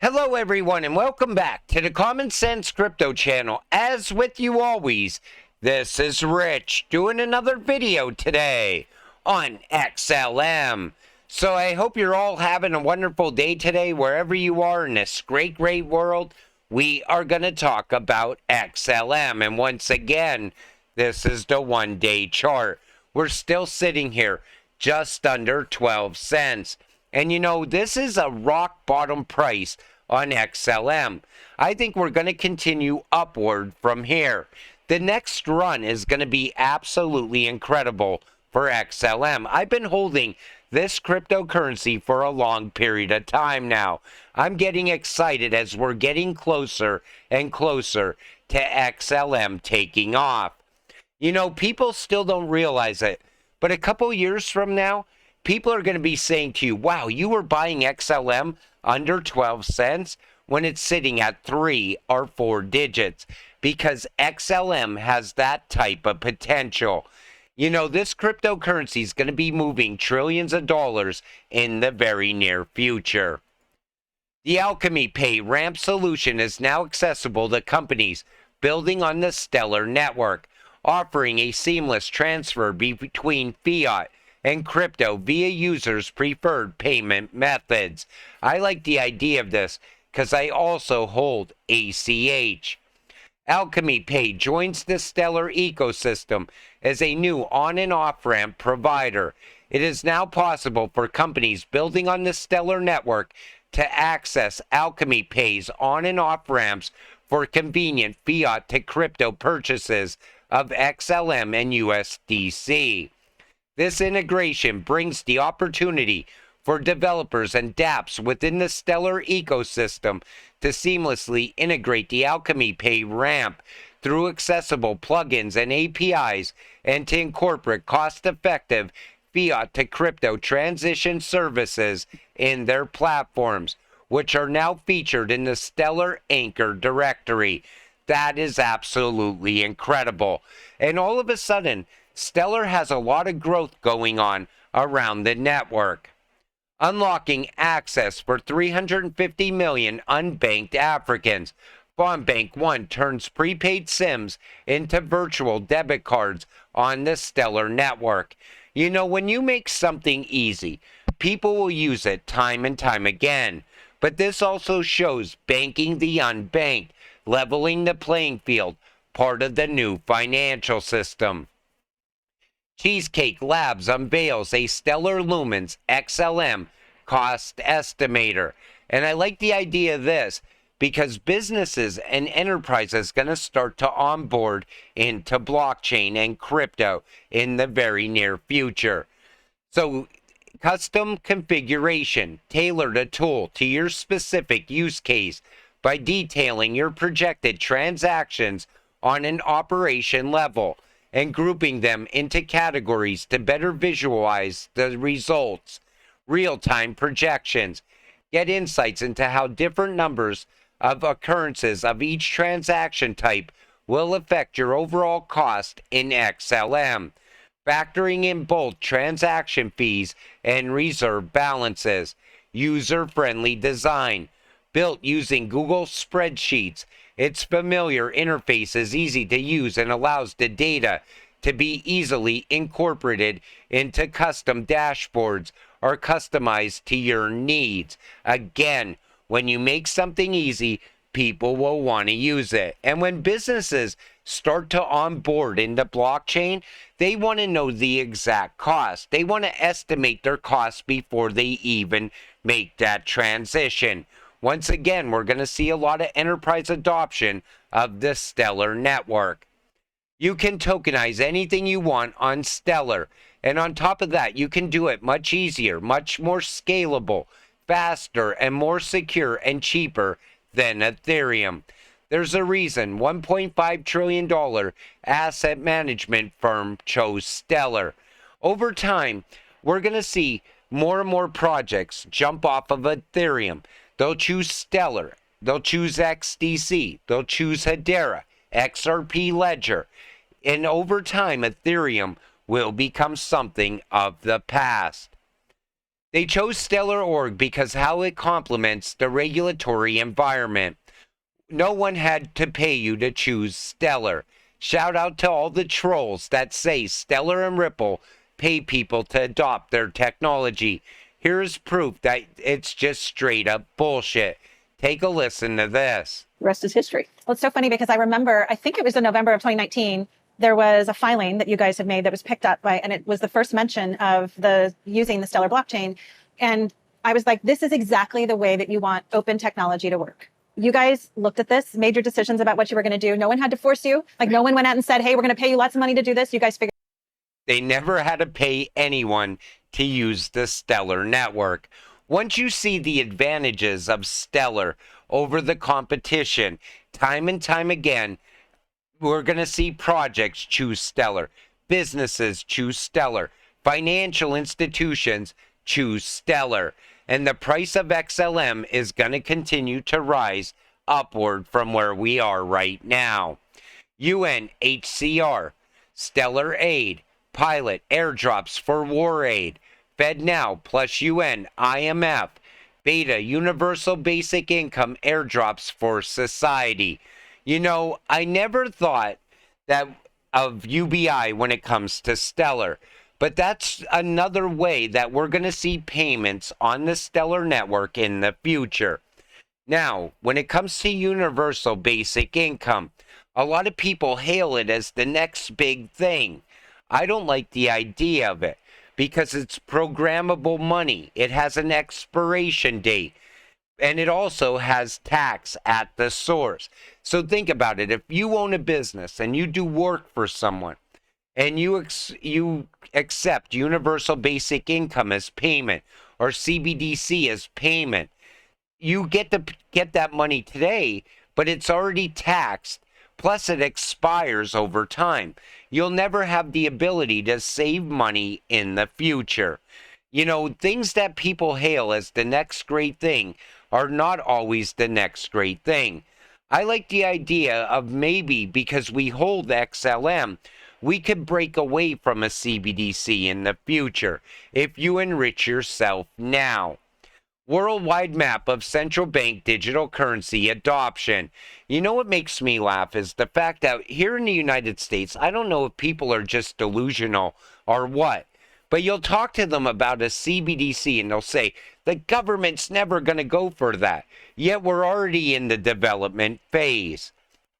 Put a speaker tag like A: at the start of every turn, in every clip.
A: Hello everyone and welcome back to the Common Sense Crypto channel. As with you always, this is Rich doing another video today on XLM. So I hope you're all having a wonderful day today wherever you are in this great world. We are going to talk about XLM, and once again, this is the 1-day chart. We're still sitting here just under 12 cents. And you know, this is a rock bottom price on XLM. I think we're going to continue upward from here. The next run is going to be absolutely incredible for XLM. I've been holding this cryptocurrency for a long period of time now. I'm getting excited as we're getting closer and closer to XLM taking off. You know, people still don't realize it, but a couple years from now, people are going to be saying to you, wow, you were buying XLM under 12 cents when it's sitting at 3 or 4 digits, because XLM has that type of potential. You know, this cryptocurrency is going to be moving trillions of dollars in the very near future. The Alchemy Pay ramp solution is now accessible to companies building on the Stellar network, offering a seamless transfer between fiat and crypto via users' preferred payment methods. I like the idea of this because I also hold ACH. Alchemy Pay joins the Stellar ecosystem as a new on and off ramp provider. It is now possible for companies building on the Stellar network to access Alchemy Pay's on and off ramps for convenient fiat to crypto purchases of XLM and USDC. This integration brings the opportunity for developers and dApps within the Stellar ecosystem to seamlessly integrate the Alchemy Pay ramp through accessible plugins and APIs, and to incorporate cost-effective fiat to crypto transition services in their platforms, which are now featured in the Stellar Anchor directory. That is absolutely incredible. And all of a sudden, Stellar has a lot of growth going on around the network. Unlocking access for 350 million unbanked Africans. Bank One turns prepaid SIMs into virtual debit cards on the Stellar network. You know, when you make something easy, people will use it time and time again. But this also shows banking the unbanked, leveling the playing field, part of the new financial system. Cheesecake Labs unveils a Stellar Lumens XLM cost estimator. And I like the idea of this because businesses and enterprises are going to start to onboard into blockchain and crypto in the very near future. So custom configuration, tailored a tool to your specific use case by detailing your projected transactions on an operation level and grouping them into categories to better visualize the results. Real-time projections. Get insights into how different numbers of occurrences of each transaction type will affect your overall cost in XLM, factoring in both transaction fees and reserve balances. User-friendly design. Built using Google Spreadsheets, its familiar interface is easy to use and allows the data to be easily incorporated into custom dashboards or customized to your needs. Again, when you make something easy, people will want to use it. And when businesses start to onboard into blockchain, they want to know the exact cost. They want to estimate their costs before they even make that transition. Once again, we're going to see a lot of enterprise adoption of the Stellar network. You can tokenize anything you want on Stellar. And on top of that, you can do it much easier, much more scalable, faster, and more secure and cheaper than Ethereum. There's a reason $1.5 trillion asset management firm chose Stellar. Over time, we're going to see more and more projects jump off of Ethereum. They'll choose Stellar, they'll choose XDC, they'll choose Hedera, XRP Ledger, and over time Ethereum will become something of the past. They chose Stellar Org because how it complements the regulatory environment. No one had to pay you to choose Stellar. Shout out to all the trolls that say Stellar and Ripple pay people to adopt their technology. Here's proof that it's just straight up bullshit. Take a listen to this.
B: The rest is history. Well, it's so funny because I remember, I think it was in November of 2019, there was a filing that you guys had made that was picked up by, and it was the first mention of using the Stellar blockchain. And I was like, this is exactly the way that you want open technology to work. You guys looked at this, made your decisions about what you were going to do. No one had to force you. Like, no one went out and said, hey, we're going to pay you lots of money to do this. You guys figured.
A: They never had to pay anyone to use the Stellar network. Once you see the advantages of Stellar over the competition, time and time again, we're going to see projects choose Stellar, businesses choose Stellar, financial institutions choose Stellar, and the price of XLM is going to continue to rise upward from where we are right now. UNHCR, Stellar Aid, Pilot airdrops for war aid, FedNow plus UN, IMF, Beta Universal Basic Income airdrops for society. You know, I never thought that of UBI when it comes to Stellar, but that's another way that we're going to see payments on the Stellar network in the future. Now, when it comes to Universal Basic Income, a lot of people hail it as the next big thing. I don't like the idea of it because it's programmable money. It has an expiration date, and it also has tax at the source. So think about it. If you own a business and you do work for someone and you accept Universal Basic Income as payment or CBDC as payment, you get to get that money today, but it's already taxed. Plus, it expires over time. You'll never have the ability to save money in the future. You know, things that people hail as the next great thing are not always the next great thing. I like the idea of maybe because we hold XLM, we could break away from a CBDC in the future if you enrich yourself now. Worldwide map of central bank digital currency adoption. You know what makes me laugh is the fact that here in the United States, I don't know if people are just delusional or what, but you'll talk to them about a CBDC and they'll say, the government's never going to go for that. Yet we're already in the development phase.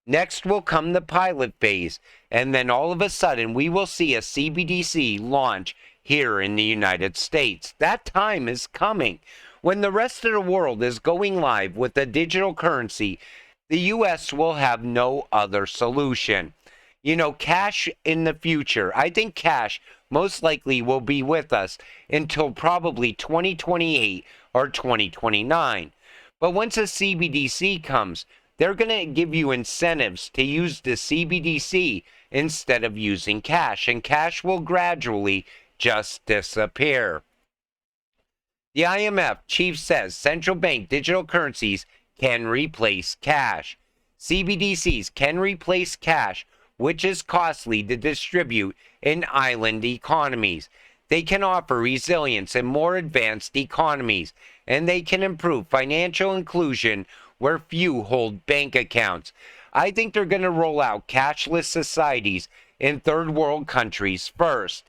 A: Next will come the pilot phase, and then all of a sudden we will see a CBDC launch here in the United States. That time is coming. When the rest of the world is going live with a digital currency, the U.S. will have no other solution. You know, cash in the future, I think cash most likely will be with us until probably 2028 or 2029. But once a CBDC comes, they're going to give you incentives to use the CBDC instead of using cash, and cash will gradually just disappear. The IMF chief says central bank digital currencies can replace cash. CBDCs can replace cash, which is costly to distribute in island economies. They can offer resilience in more advanced economies, and they can improve financial inclusion where few hold bank accounts. I think they're going to roll out cashless societies in third world countries first.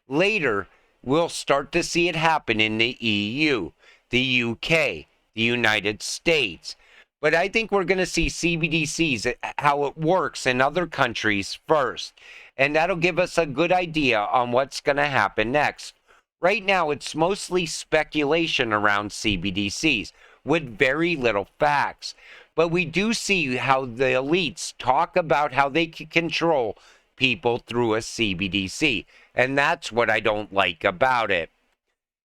A: Later, we'll start to see it happen in the EU, the UK, the United States. But I think we're going to see CBDCs, how it works in other countries first. And that'll give us a good idea on what's going to happen next. Right now, it's mostly speculation around CBDCs with very little facts. But we do see how the elites talk about how they can control people through a CBDC. And that's what I don't like about it.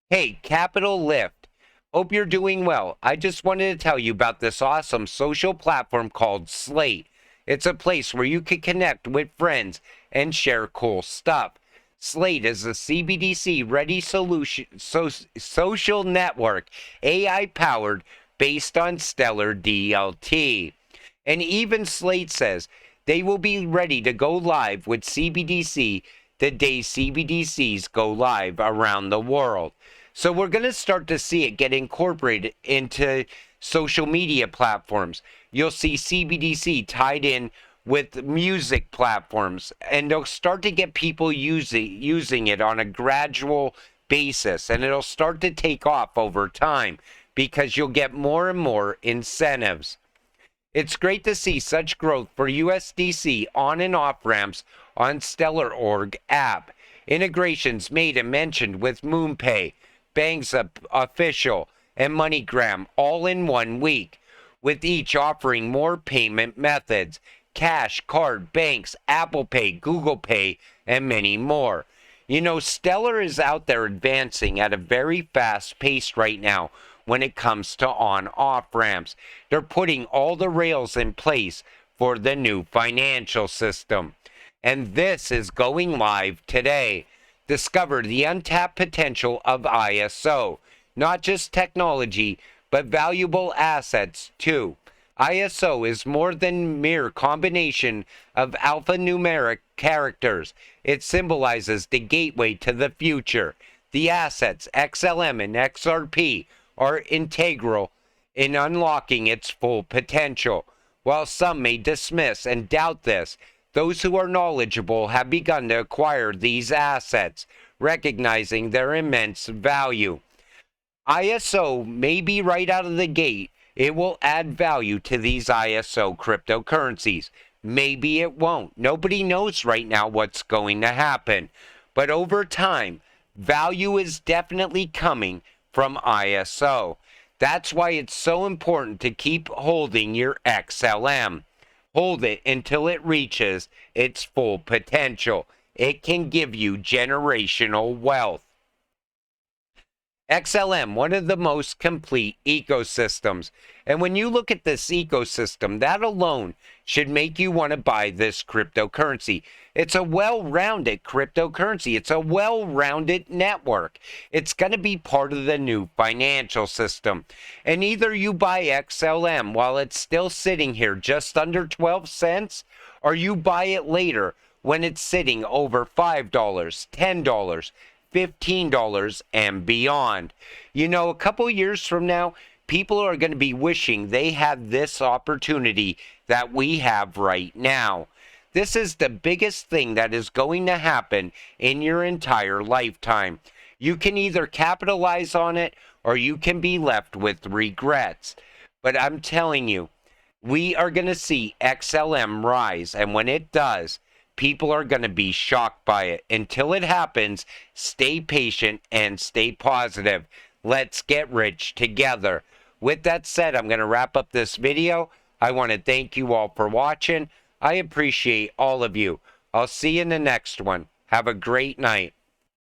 A: Hey, Capital Lift. Hope you're doing well. I just wanted to tell you about this awesome social platform called Slate. It's a place where you can connect with friends and share cool stuff. Slate is a CBDC-ready social network, AI-powered, based on Stellar DLT. And even Slate says they will be ready to go live with CBDC the day CBDCs go live around the world. So we're going to start to see it get incorporated into social media platforms. You'll see CBDC tied in with music platforms, and they'll start to get people using it on a gradual basis, and it'll start to take off over time because you'll get more and more incentives. It's great to see such growth for USDC on and off ramps on Stellar.org app. Integrations made and mentioned with MoonPay, Banks Official, and MoneyGram all in 1 week, with each offering more payment methods: cash, card, banks, Apple Pay, Google Pay, and many more. You know, Stellar is out there advancing at a very fast pace right now when it comes to on-off ramps. They're putting all the rails in place for the new financial system. And this is going live today. Discover the untapped potential of ISO. Not just technology, but valuable assets too. ISO is more than mere combination of alphanumeric characters. It symbolizes the gateway to the future. The assets, XLM and XRP, are integral in unlocking its full potential. While some may dismiss and doubt this, those who are knowledgeable have begun to acquire these assets, recognizing their immense value. ISO may be right out of the gate. It will add value to these ISO cryptocurrencies. Maybe it won't. Nobody knows right now what's going to happen. But over time, value is definitely coming from ISO. That's why it's so important to keep holding your XLM. Hold it until it reaches its full potential. It can give you generational wealth. XLM, one of the most complete ecosystems. And when you look at this ecosystem, that alone should make you want to buy this cryptocurrency. It's a well-rounded cryptocurrency. It's a well-rounded network. It's going to be part of the new financial system. And either you buy XLM while it's still sitting here just under 12 cents, or you buy it later when it's sitting over $5, $10, $15 and beyond. You know, a couple years from now, people are going to be wishing they had this opportunity that we have right now. This is the biggest thing that is going to happen in your entire lifetime. You can either capitalize on it or you can be left with regrets. But I'm telling you, we are going to see XLM rise, and when it does, people are going to be shocked by it. Until it happens, stay patient and stay positive. Let's get rich together. With that said, I'm going to wrap up this video. I want to thank you all for watching. I appreciate all of you. I'll see you in the next one. Have a great night.